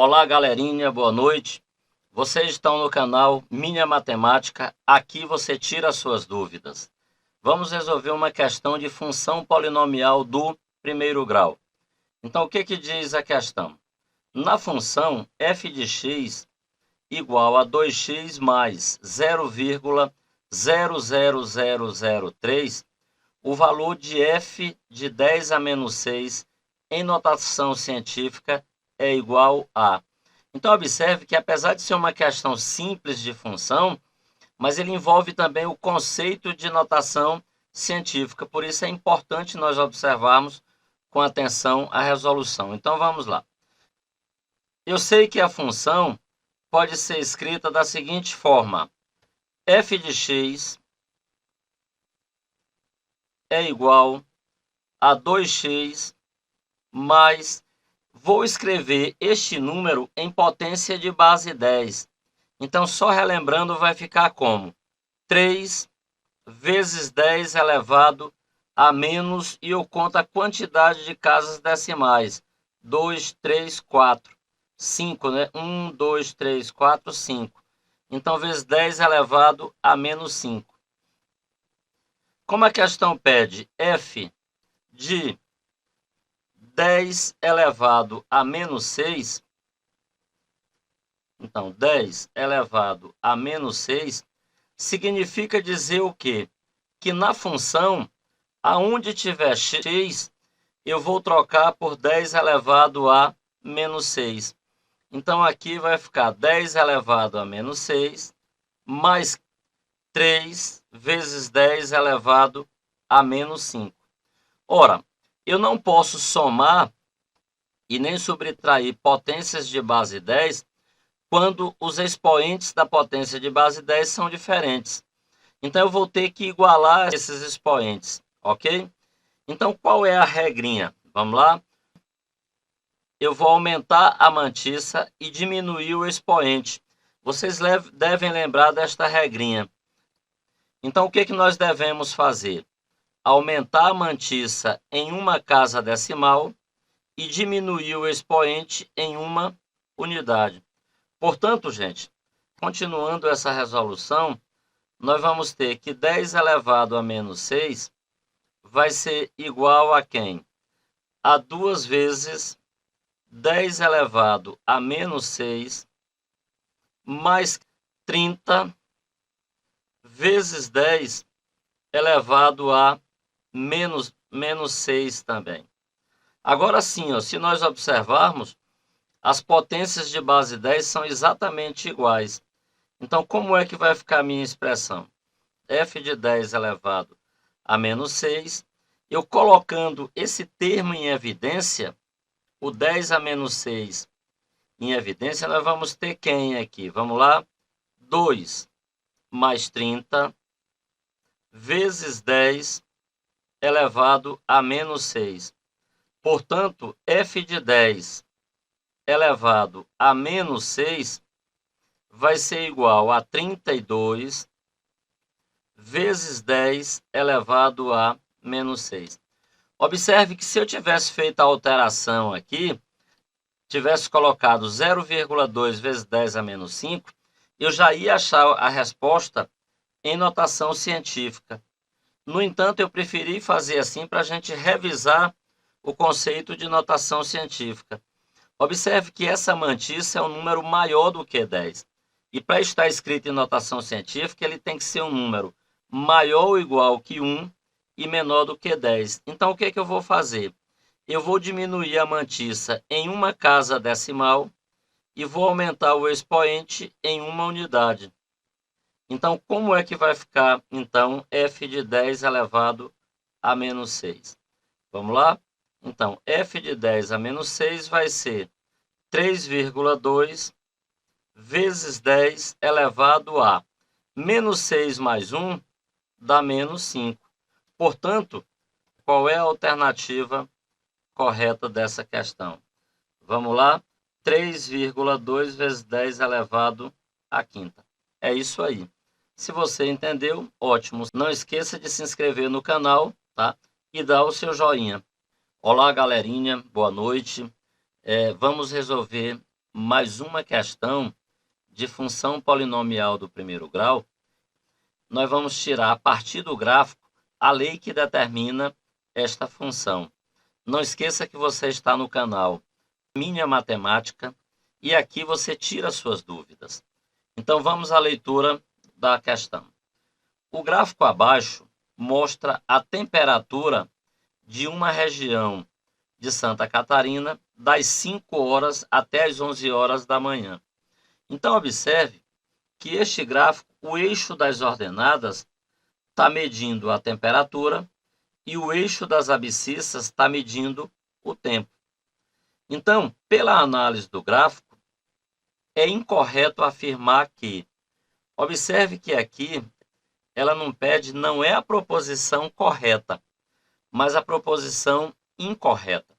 Olá, galerinha, boa noite. Vocês estão no canal Minha Matemática. Aqui você tira as suas dúvidas. Vamos resolver uma questão de função polinomial do primeiro grau. Então, o que diz a questão? Na função f de x igual a 2x mais 0,00003, o valor de f de 10 a menos 6 em notação científica é igual a... Então, observe que apesar de ser uma questão simples de função, mas ele envolve também o conceito de notação científica. Por isso é importante nós observarmos com atenção a resolução. Então, vamos lá. Eu sei que a função pode ser escrita da seguinte forma: f de x é igual a 2x mais... Vou escrever este número em potência de base 10. Então, só relembrando, vai ficar como 3 vezes 10 elevado a menos, e eu conto a quantidade de casas decimais. 2, 3, 4, 5, né? 1, 2, 3, 4, 5. Então, vezes 10 elevado a menos 5. Como a questão pede f de 10 elevado a menos 6, então 10 elevado a menos 6 significa dizer o quê? Que na função, aonde tiver x, eu vou trocar por 10 elevado a menos 6. Então aqui vai ficar 10 elevado a menos 6 mais 3 vezes 10 elevado a menos 5. Ora, eu não posso somar e nem subtrair potências de base 10 quando os expoentes da potência de base 10 são diferentes. Então, eu vou ter que igualar esses expoentes, ok? Então, qual é a regrinha? Vamos lá? Eu vou aumentar a mantissa e diminuir o expoente. Vocês devem lembrar desta regrinha. Então, o que nós devemos fazer? Aumentar a mantissa em uma casa decimal e diminuir o expoente em uma unidade. Portanto, gente, continuando essa resolução, nós vamos ter que 10 elevado a menos 6 vai ser igual a quem? A 2 vezes 10 elevado a menos 6 mais 30 vezes 10 elevado a menos 6 também. Agora sim, se nós observarmos, as potências de base 10 são exatamente iguais. Então, como é que vai ficar a minha expressão? f de 10 elevado a menos 6, eu colocando esse termo em evidência, o 10 a menos 6 em evidência, nós vamos ter quem aqui? Vamos lá? 2 mais 30 vezes 10 elevado a menos 6. Portanto, f de 10 elevado a menos 6 vai ser igual a 32 vezes 10 elevado a menos 6. Observe que se eu tivesse feito a alteração aqui, tivesse colocado 0,2 vezes 10 a menos 5, eu já ia achar a resposta em notação científica. No entanto, eu preferi fazer assim para a gente revisar o conceito de notação científica. Observe que essa mantissa é um número maior do que 10. E para estar escrito em notação científica, ele tem que ser um número maior ou igual que 1 e menor do que 10. Então, o que eu vou fazer? Eu vou diminuir a mantissa em uma casa decimal e vou aumentar o expoente em uma unidade. Então, como é que vai ficar, então, f de 10 elevado a menos 6? Vamos lá? Então, f de 10 a menos 6 vai ser 3,2 vezes 10 elevado a menos 6 mais 1 dá menos 5. Portanto, qual é a alternativa correta dessa questão? Vamos lá? 3,2 vezes 10 elevado à quinta. É isso aí. Se você entendeu, ótimo. Não esqueça de se inscrever no canal, tá? E dar o seu joinha. Olá, galerinha. Boa noite. Vamos resolver mais uma questão de função polinomial do primeiro grau. Nós vamos tirar a partir do gráfico a lei que determina esta função. Não esqueça que você está no canal Minha Matemática e aqui você tira suas dúvidas. Então vamos à leitura da questão. O gráfico abaixo mostra a temperatura de uma região de Santa Catarina das 5 horas até as 11 horas da manhã. Então observe que este gráfico, o eixo das ordenadas está medindo a temperatura e o eixo das abscissas está medindo o tempo. Então, pela análise do gráfico, é incorreto afirmar que, observe que aqui ela não é a proposição correta, mas a proposição incorreta.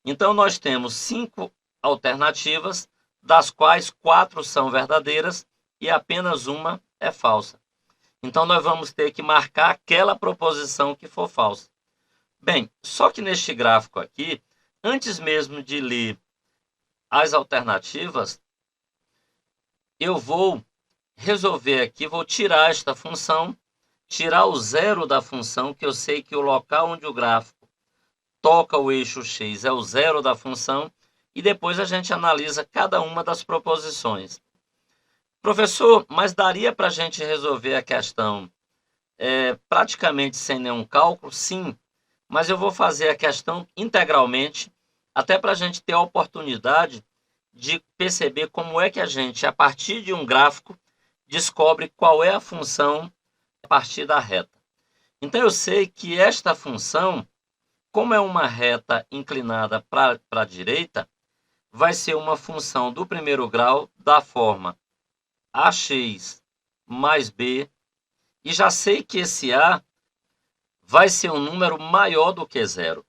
Então, nós temos 5 alternativas, das quais 4 são verdadeiras e apenas uma é falsa. Então, nós vamos ter que marcar aquela proposição que for falsa. Bem, só que neste gráfico aqui, antes mesmo de ler as alternativas, eu vou resolver aqui, vou tirar esta função, tirar o zero da função, que eu sei que o local onde o gráfico toca o eixo x é o zero da função, e depois a gente analisa cada uma das proposições. Professor, mas daria para a gente resolver a questão praticamente sem nenhum cálculo? Sim, mas eu vou fazer a questão integralmente, até para a gente ter a oportunidade de perceber como é que a gente, a partir de um gráfico, descobre qual é a função a partir da reta. Então, eu sei que esta função, como é uma reta inclinada para a direita, vai ser uma função do primeiro grau da forma ax mais b, e já sei que esse a vai ser um número maior do que zero,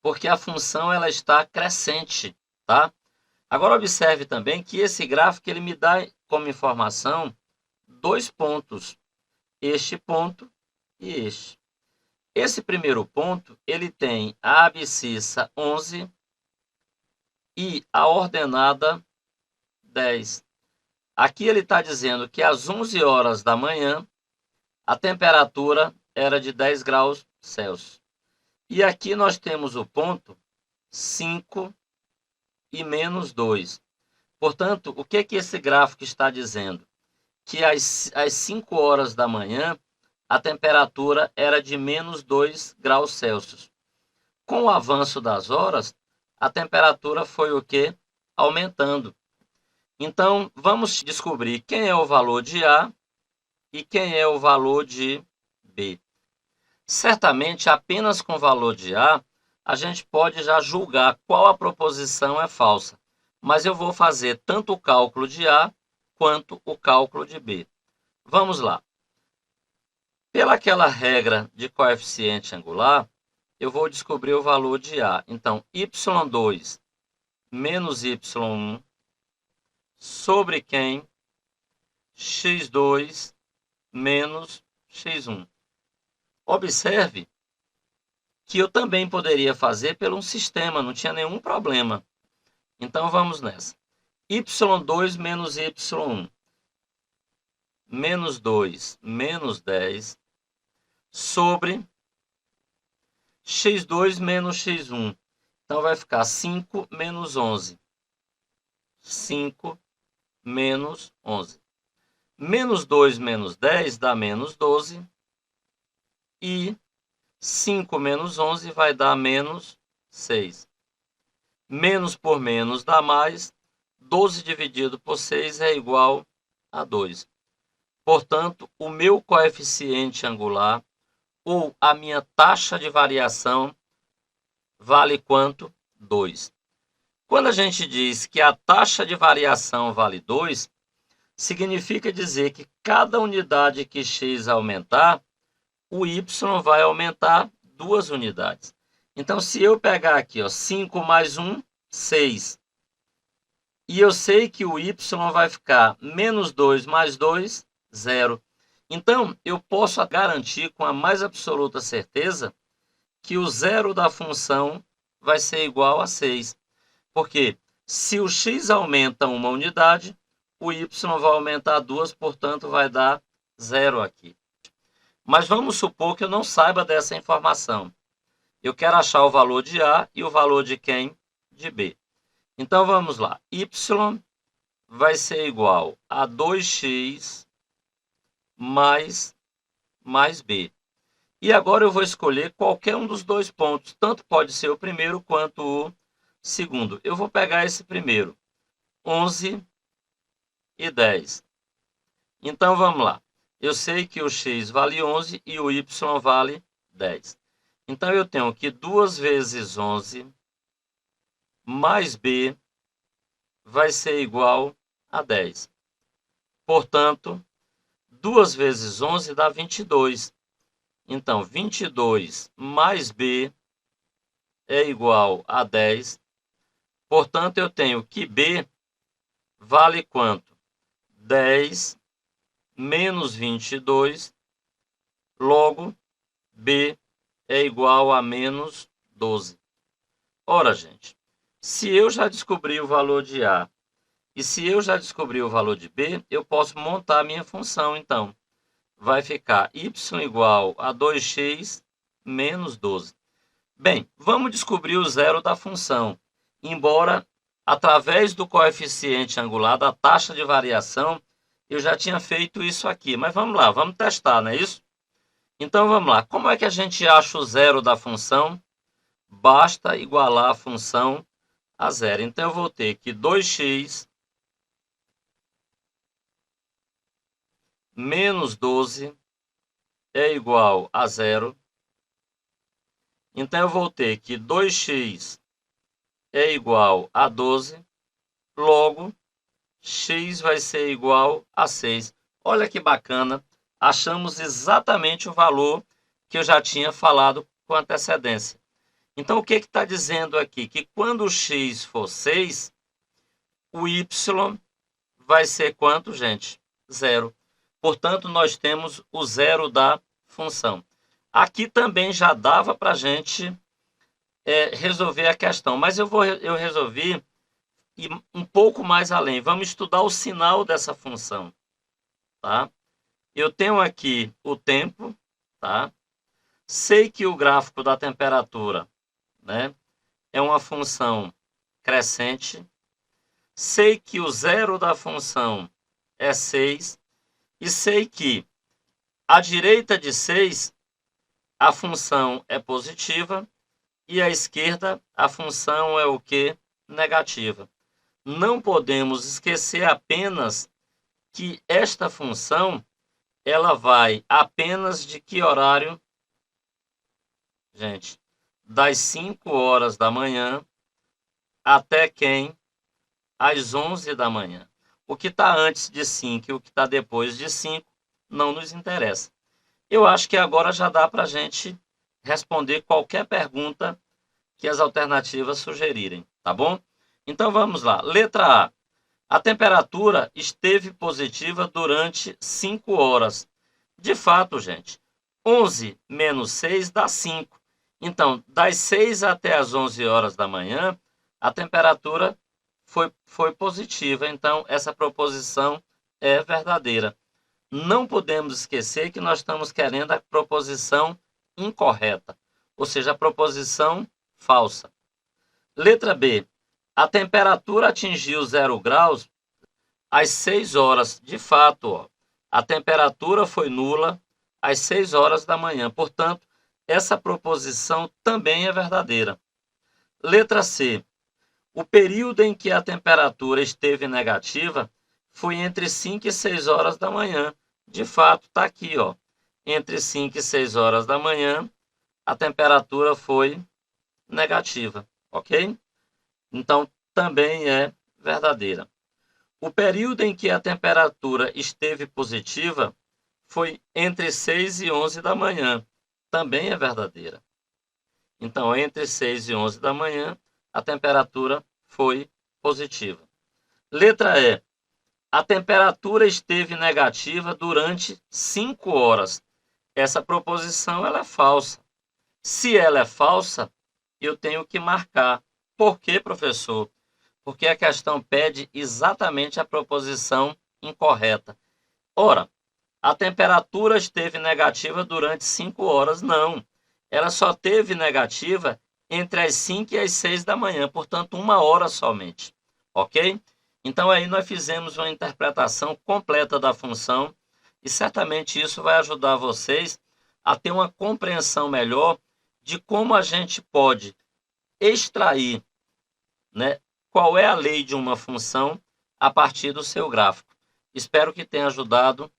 porque a função ela está crescente, tá? Agora observe também que esse gráfico ele me dá como informação 2 pontos, este ponto e este. Esse primeiro ponto ele tem a abscissa 11 e a ordenada 10. Aqui ele está dizendo que às 11 horas da manhã a temperatura era de 10 graus Celsius. E aqui nós temos o ponto 5 e menos 2. Portanto, o que esse gráfico está dizendo? Que às 5 horas da manhã a temperatura era de menos 2 graus Celsius. Com o avanço das horas, a temperatura foi o quê? Aumentando. Então, vamos descobrir quem é o valor de A e quem é o valor de B. Certamente, apenas com o valor de A, a gente pode já julgar qual a proposição é falsa. Mas eu vou fazer tanto o cálculo de A quanto o cálculo de B. Vamos lá. Pelaquela regra de coeficiente angular, eu vou descobrir o valor de A. Então, y2 menos y1 sobre quem x2 menos x1. Observe que eu também poderia fazer por um sistema, não tinha nenhum problema. Então, vamos nessa. y2 menos y1. Menos 2 menos 10 sobre x2 menos x1. Então, vai ficar 5 menos 11. 5 menos 11. Menos 2 menos 10 dá menos 12. E 5 menos 11 vai dar menos 6. Menos por menos dá mais. 12 dividido por 6 é igual a 2. Portanto, o meu coeficiente angular, ou a minha taxa de variação, vale quanto? 2. Quando a gente diz que a taxa de variação vale 2, significa dizer que cada unidade que x aumentar, o y vai aumentar 2 unidades. Então, se eu pegar aqui, 5 mais 1, 6. E eu sei que o y vai ficar menos 2 mais 2, 0. Então, eu posso garantir com a mais absoluta certeza que o zero da função vai ser igual a 6. Porque Se o x aumenta uma unidade, o y vai aumentar 2, portanto, vai dar 0 aqui. Mas vamos supor que eu não saiba dessa informação. Eu quero achar o valor de A e o valor de quem? De B. Então, vamos lá. Y vai ser igual a 2x mais B. E agora eu vou escolher qualquer um dos dois pontos. Tanto pode ser o primeiro quanto o segundo. Eu vou pegar esse primeiro. 11 e 10. Então, vamos lá. Eu sei que o x vale 11 e o y vale 10. Então, eu tenho que 2 vezes 11 mais b vai ser igual a 10. Portanto, 2 vezes 11 dá 22. Então, 22 mais b é igual a 10. Portanto, eu tenho que b vale quanto? 10 menos 22, logo, b é igual a menos 12. Ora, gente, se eu já descobri o valor de A e se eu já descobri o valor de B, eu posso montar a minha função, então. Vai ficar y igual a 2x menos 12. Bem, vamos descobrir o zero da função. Embora, através do coeficiente angular, da taxa de variação, eu já tinha feito isso aqui. Mas vamos lá, vamos testar, não é isso? Então, vamos lá. Como é que a gente acha o zero da função? Basta igualar a função a zero. Então, eu vou ter que 2x menos 12 é igual a zero. Então, eu vou ter que 2x é igual a 12. Logo, x vai ser igual a 6. Olha que bacana. Achamos exatamente o valor que eu já tinha falado com antecedência. Então, o que está dizendo aqui? Que quando o x for 6, o y vai ser quanto, gente? 0. Portanto, nós temos o zero da função. Aqui também já dava para a gente resolver a questão, mas eu resolvi ir um pouco mais além. Vamos estudar o sinal dessa função. Tá? Eu tenho aqui o tempo, tá? Sei que o gráfico da temperatura, né, é uma função crescente. Sei que o zero da função é 6. E sei que à direita de 6, a função é positiva. E à esquerda, a função é o quê? Negativa. Não podemos esquecer apenas que esta função ela vai apenas de que horário? Gente, das 5 horas da manhã até quem? Às 11 da manhã. O que está antes de 5 e o que está depois de 5 não nos interessa. Eu acho que agora já dá para a gente responder qualquer pergunta que as alternativas sugerirem, tá bom? Então vamos lá. Letra A. A temperatura esteve positiva durante 5 horas. De fato, gente, 11 menos 6 dá 5. Então, das 6 até as 11 horas da manhã, a temperatura foi positiva. Então, essa proposição é verdadeira. Não podemos esquecer que nós estamos querendo a proposição incorreta, ou seja, a proposição falsa. Letra B. A temperatura atingiu 0 graus às 6 horas. De fato, a temperatura foi nula às 6 horas da manhã. Portanto, essa proposição também é verdadeira. Letra C. O período em que a temperatura esteve negativa foi entre 5 e 6 horas da manhã. De fato, está aqui, ó. Entre 5 e 6 horas da manhã, a temperatura foi negativa, ok? Então, também é verdadeira. O período em que a temperatura esteve positiva foi entre 6 e 11 da manhã. Também é verdadeira. Então, entre 6 e 11 da manhã, a temperatura foi positiva. Letra E. A temperatura esteve negativa durante 5 horas. Essa proposição ela é falsa. Se ela é falsa, eu tenho que marcar. Por quê, professor? porque a questão pede exatamente a proposição incorreta. Ora, a temperatura esteve negativa durante 5 horas. Não, ela só teve negativa entre as 5 e as 6 da manhã, portanto, 1 hora somente, ok? Então, aí nós fizemos uma interpretação completa da função e certamente isso vai ajudar vocês a ter uma compreensão melhor de como a gente pode extrair, né, qual é a lei de uma função a partir do seu gráfico. Espero que tenha ajudado